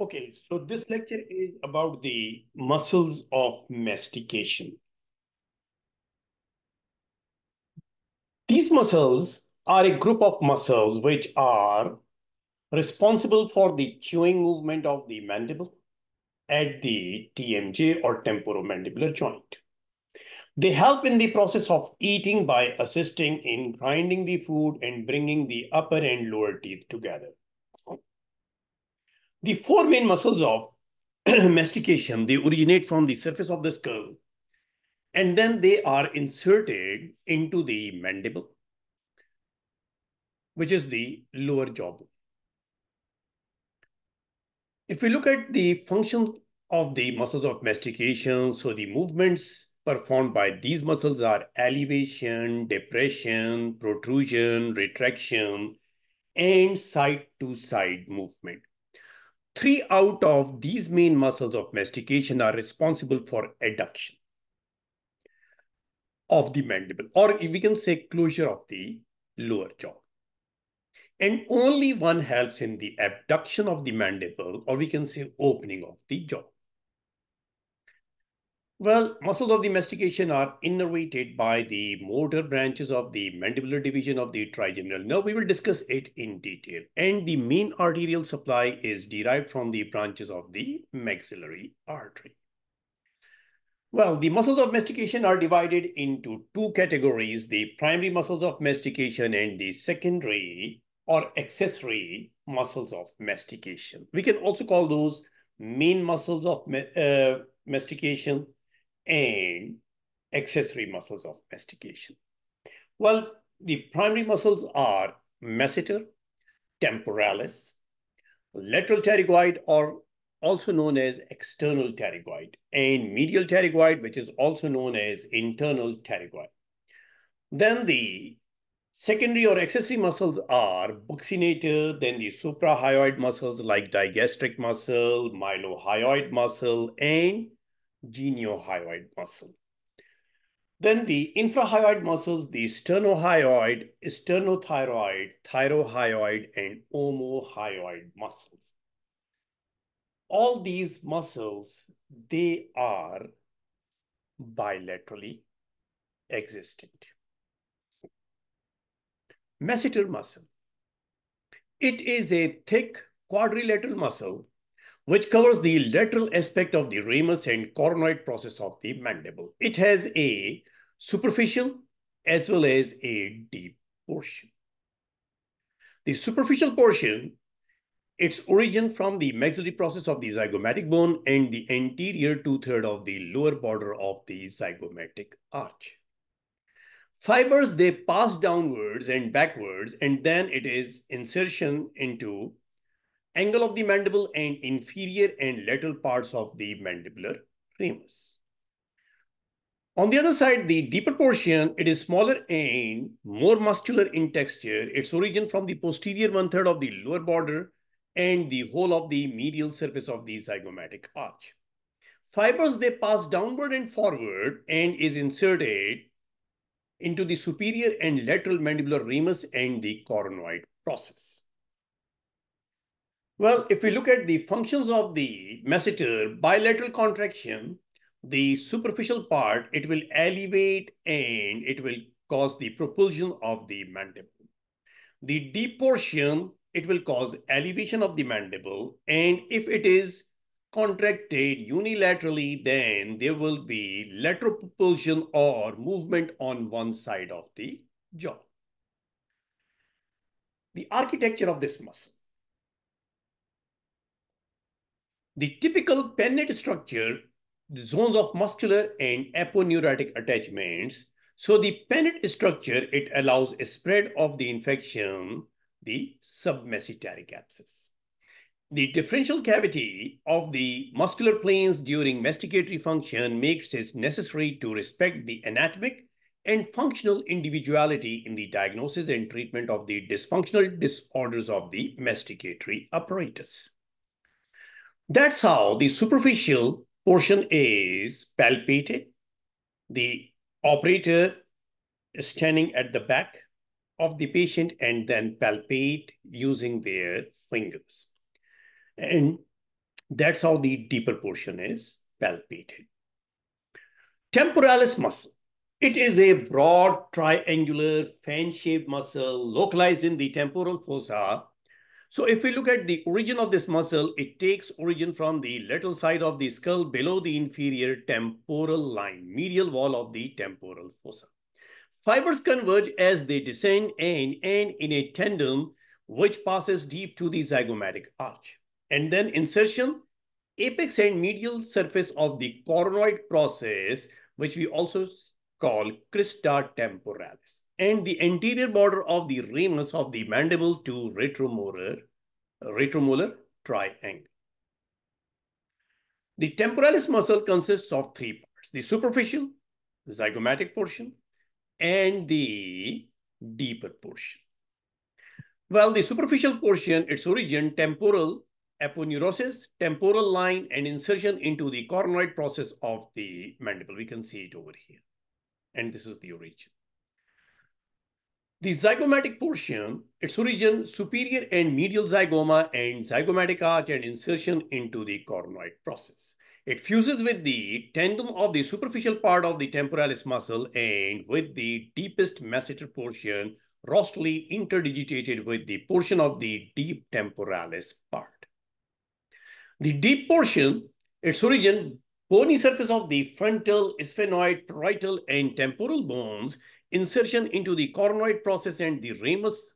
Okay, so this lecture is about the muscles of mastication. These muscles are a group of muscles which are responsible for the chewing movement of the mandible at the TMJ or temporomandibular joint. They help in the process of eating by assisting in grinding the food and bringing the upper and lower teeth together. The four main muscles of mastication, they originate from the surface of the skull and then they are inserted into the mandible, which is the lower jaw. If we look at the function of the muscles of mastication, so the movements performed by these muscles are elevation, depression, protrusion, retraction, and side-to-side movement. Three out of these main muscles of mastication are responsible for adduction of the mandible, or we can say closure of the lower jaw. And only one helps in the abduction of the mandible, or we can say opening of the jaw. Well, muscles of the mastication are innervated by the motor branches of the mandibular division of the trigeminal nerve. We will discuss it in detail. And the main arterial supply is derived from the branches of the maxillary artery. Well, the muscles of mastication are divided into two categories, the primary muscles of mastication and the secondary or accessory muscles of mastication. We can also call those main muscles of mastication and accessory muscles of mastication. Well, the primary muscles are masseter, temporalis, lateral pterygoid, or also known as external pterygoid, and medial pterygoid, which is also known as internal pterygoid. Then the secondary or accessory muscles are buccinator, then the suprahyoid muscles like digastric muscle, mylohyoid muscle, and geniohyoid muscle. Then the infrahyoid muscles, the sternohyoid, sternothyroid, thyrohyoid, and omohyoid muscles. All these muscles, they are bilaterally existent. Masseter muscle. It is a thick quadrilateral muscle which covers the lateral aspect of the ramus and coronoid process of the mandible. It has a superficial as well as a deep portion. The superficial portion, its origin from the maxillary process of the zygomatic bone and the anterior two-thirds of the lower border of the zygomatic arch. Fibers, they pass downwards and backwards, and then it is insertion into angle of the mandible and inferior and lateral parts of the mandibular ramus. On the other side, the deeper portion, it is smaller and more muscular in texture. Its origin from the posterior one-third of the lower border and the whole of the medial surface of the zygomatic arch. Fibers, they pass downward and forward and is inserted into the superior and lateral mandibular ramus and the coronoid process. Well, if we look at the functions of the masseter, bilateral contraction, the superficial part, it will elevate and it will cause the propulsion of the mandible. The deep portion, it will cause elevation of the mandible. And if it is contracted unilaterally, then there will be lateral propulsion or movement on one side of the jaw. The architecture of this muscle. The typical pennate structure, the zones of muscular and aponeurotic attachments. So the pennate structure, it allows a spread of the infection, the submesenteric abscess. The differential cavity of the muscular planes during masticatory function makes it necessary to respect the anatomic and functional individuality in the diagnosis and treatment of the dysfunctional disorders of the masticatory apparatus. That's how the superficial portion is palpated. The operator is standing at the back of the patient and then palpate using their fingers. And That's how the deeper portion is palpated. Temporalis muscle. It is a broad, triangular, fan-shaped muscle localized in the temporal fossa. So if we look at the origin of this muscle, it takes origin from the lateral side of the skull below the inferior temporal line, medial wall of the temporal fossa. Fibers converge as they descend and end in a tendon which passes deep to the zygomatic arch. And then insertion, apex and medial surface of the coronoid process, which we also call crista temporalis, and the anterior border of the ramus of the mandible to retromolar triangle. The temporalis muscle consists of three parts: the superficial, the zygomatic portion, and the deeper portion. Well, the superficial portion, its origin, temporal aponeurosis, temporal line, and insertion into the coronoid process of the mandible. We can see it over here. And this is the origin. The zygomatic portion, its origin, superior and medial zygoma and zygomatic arch and insertion into the coronoid process. It fuses with the tendon of the superficial part of the temporalis muscle and with the deepest masseter portion rostally interdigitated with the portion of the deep temporalis part. The deep portion, its origin, bony surface of the frontal, sphenoid, parietal, and temporal bones, insertion into the coronoid process and the ramus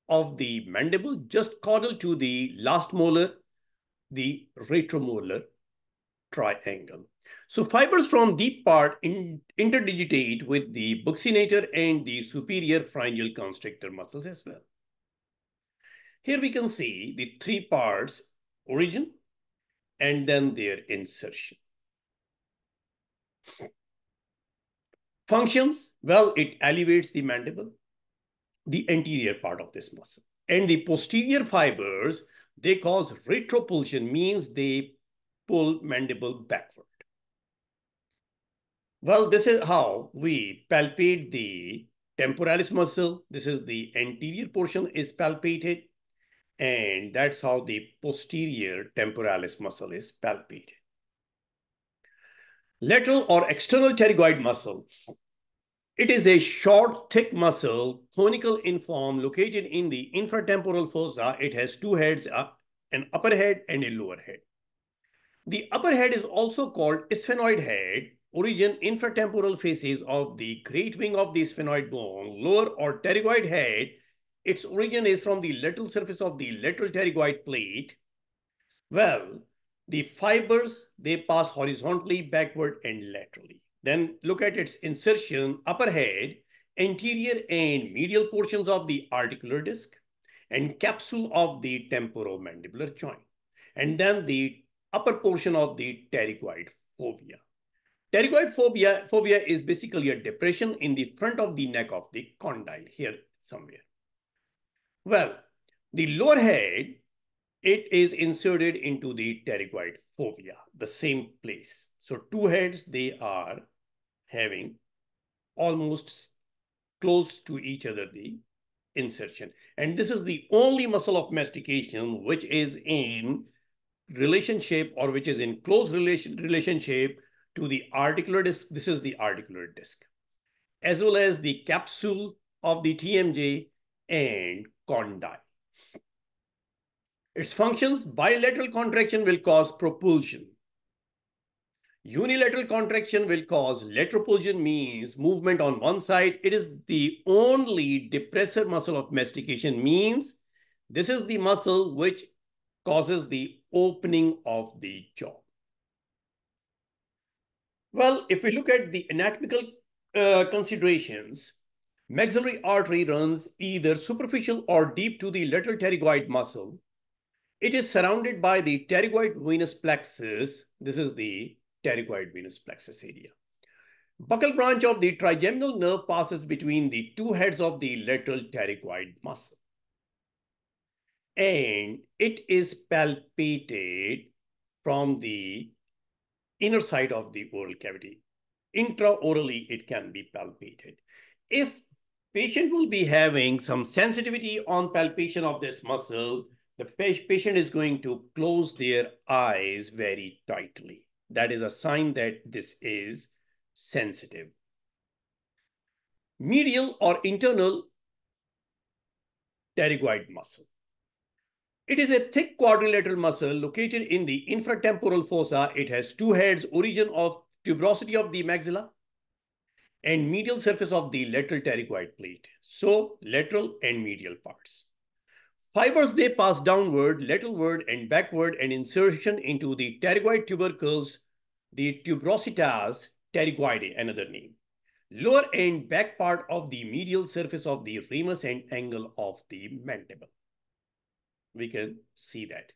of the mandible, just caudal to the last molar, the retromolar triangle. So fibers from deep part interdigitate with the buccinator and the superior pharyngeal constrictor muscles as well. Here we can see the three parts: origin and then their insertion. Functions, well, it elevates the mandible, the anterior part of this muscle. And the posterior fibers, they cause retropulsion, means they pull mandible backward. Well, this is how we palpate the temporalis muscle. This is the anterior portion is palpated, and that's how the posterior temporalis muscle is palpated. Lateral or external pterygoid muscle. It is a short, thick muscle, conical in form, located in the infratemporal fossa. It has two heads, an upper head and a lower head. The upper head is also called sphenoid head. Origin, infratemporal faces of the great wing of the sphenoid bone. Lower or pterygoid head, its origin is from the lateral surface of the lateral pterygoid plate. Well, the fibers, they pass horizontally, backward, and laterally. Then look at its insertion: upper head, anterior and medial portions of the articular disc, and capsule of the temporomandibular joint. And then the upper portion of the pterygoid fovea. Pterygoid fovea is basically a depression in the front of the neck of the condyle, here somewhere. Well, the lower head, it is inserted into the pterygoid fovea, the same place. So two heads, they are having almost close to each other the insertion. And this is the only muscle of mastication which is in relationship, or which is in close relationship to the articular disc. This is the articular disc, as well as the capsule of the TMJ and condyle. Its functions: bilateral contraction will cause propulsion. Unilateral contraction will cause latropulsion, means movement on one side. It is the only depressor muscle of mastication, means this is the muscle which causes the opening of the jaw. Well, if we look at the anatomical considerations, maxillary artery runs either superficial or deep to the lateral pterygoid muscle. It is surrounded by the pterygoid venous plexus. This is the pterygoid venous plexus area. Buccal branch of the trigeminal nerve passes between the two heads of the lateral pterygoid muscle. And it is palpated from the inner side of the oral cavity. Intraorally, it can be palpated. If patient will be having some sensitivity on palpation of this muscle, The patient is going to close their eyes very tightly. That is a sign that this is sensitive. Medial or internal pterygoid muscle. It is a thick quadrilateral muscle located in the infratemporal fossa. It has two heads, origin of tuberosity of the maxilla and medial surface of the lateral pterygoid plate. So lateral and medial parts. Fibers, they pass downward, lateralward, and backward, and insertion into the pterygoid tubercles, the tuberositas pterygoidae, another name. Lower and back part of the medial surface of the ramus and angle of the mandible. We can see that.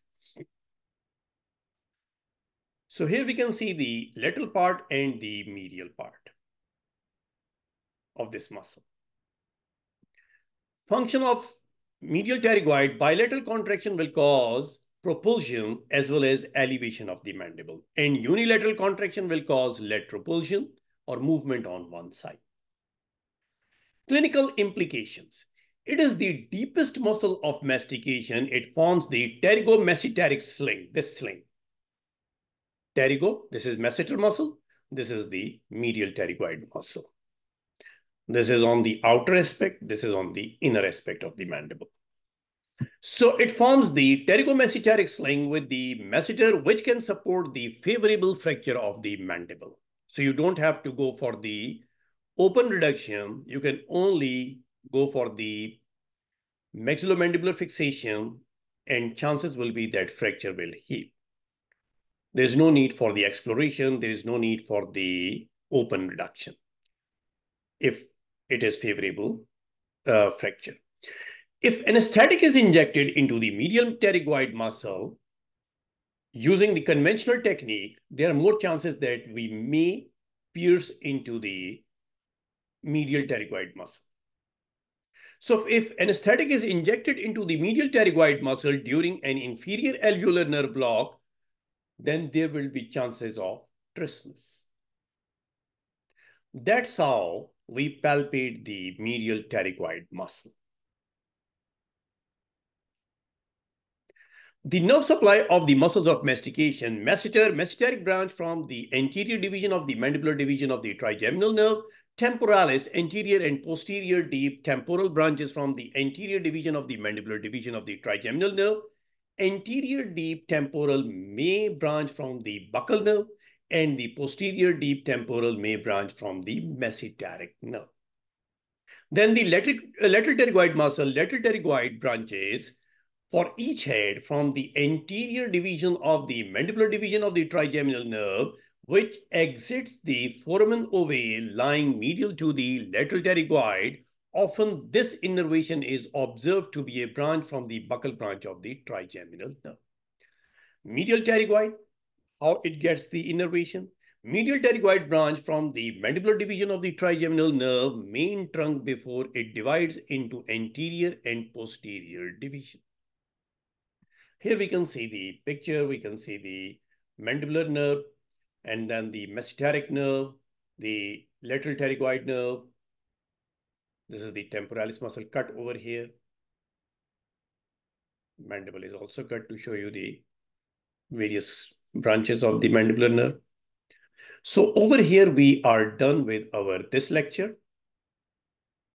So here we can see the lateral part and the medial part of this muscle. Function of medial pterygoid, bilateral contraction will cause propulsion as well as elevation of the mandible, and unilateral contraction will cause lateropulsion or movement on one side. Clinical implications. It is the deepest muscle of mastication. It forms the pterygomasseteric sling, this sling. Pterygo, this is masseter muscle. This is the medial pterygoid muscle. This is on the outer aspect. This is on the inner aspect of the mandible. So it forms the pterygomasseteric sling with the masseter, which can support the favorable fracture of the mandible. So you don't have to go for the open reduction. You can only go for the maxillomandibular fixation, and chances will be that fracture will heal. There is no need for the exploration. There is no need for the open reduction if it is favorable fracture. If anesthetic is injected into the medial pterygoid muscle using the conventional technique, there are more chances that we may pierce into the medial pterygoid muscle. So if anesthetic is injected into the medial pterygoid muscle during an inferior alveolar nerve block, then there will be chances of trismus. That's how we palpate the medial pterygoid muscle. The nerve supply of the muscles of mastication, masseteric branch from the anterior division of the mandibular division of the trigeminal nerve, temporalis, anterior and posterior deep temporal branches from the anterior division of the mandibular division of the trigeminal nerve, anterior deep temporal may branch from the buccal nerve, and the posterior deep temporal may branch from the masseteric nerve. Then the lateral pterygoid muscle, lateral pterygoid branches for each head from the anterior division of the mandibular division of the trigeminal nerve, which exits the foramen ovale lying medial to the lateral pterygoid. Often this innervation is observed to be a branch from the buccal branch of the trigeminal nerve. Medial pterygoid, how it gets the innervation? Medial pterygoid branch from the mandibular division of the trigeminal nerve main trunk before it divides into anterior and posterior division. Here we can see the picture. We can see the mandibular nerve and then the masseteric nerve, the lateral pterygoid nerve. This is the temporalis muscle cut over here. Mandible is also cut to show you the various branches of the mandibular nerve. So over here, we are done with this lecture.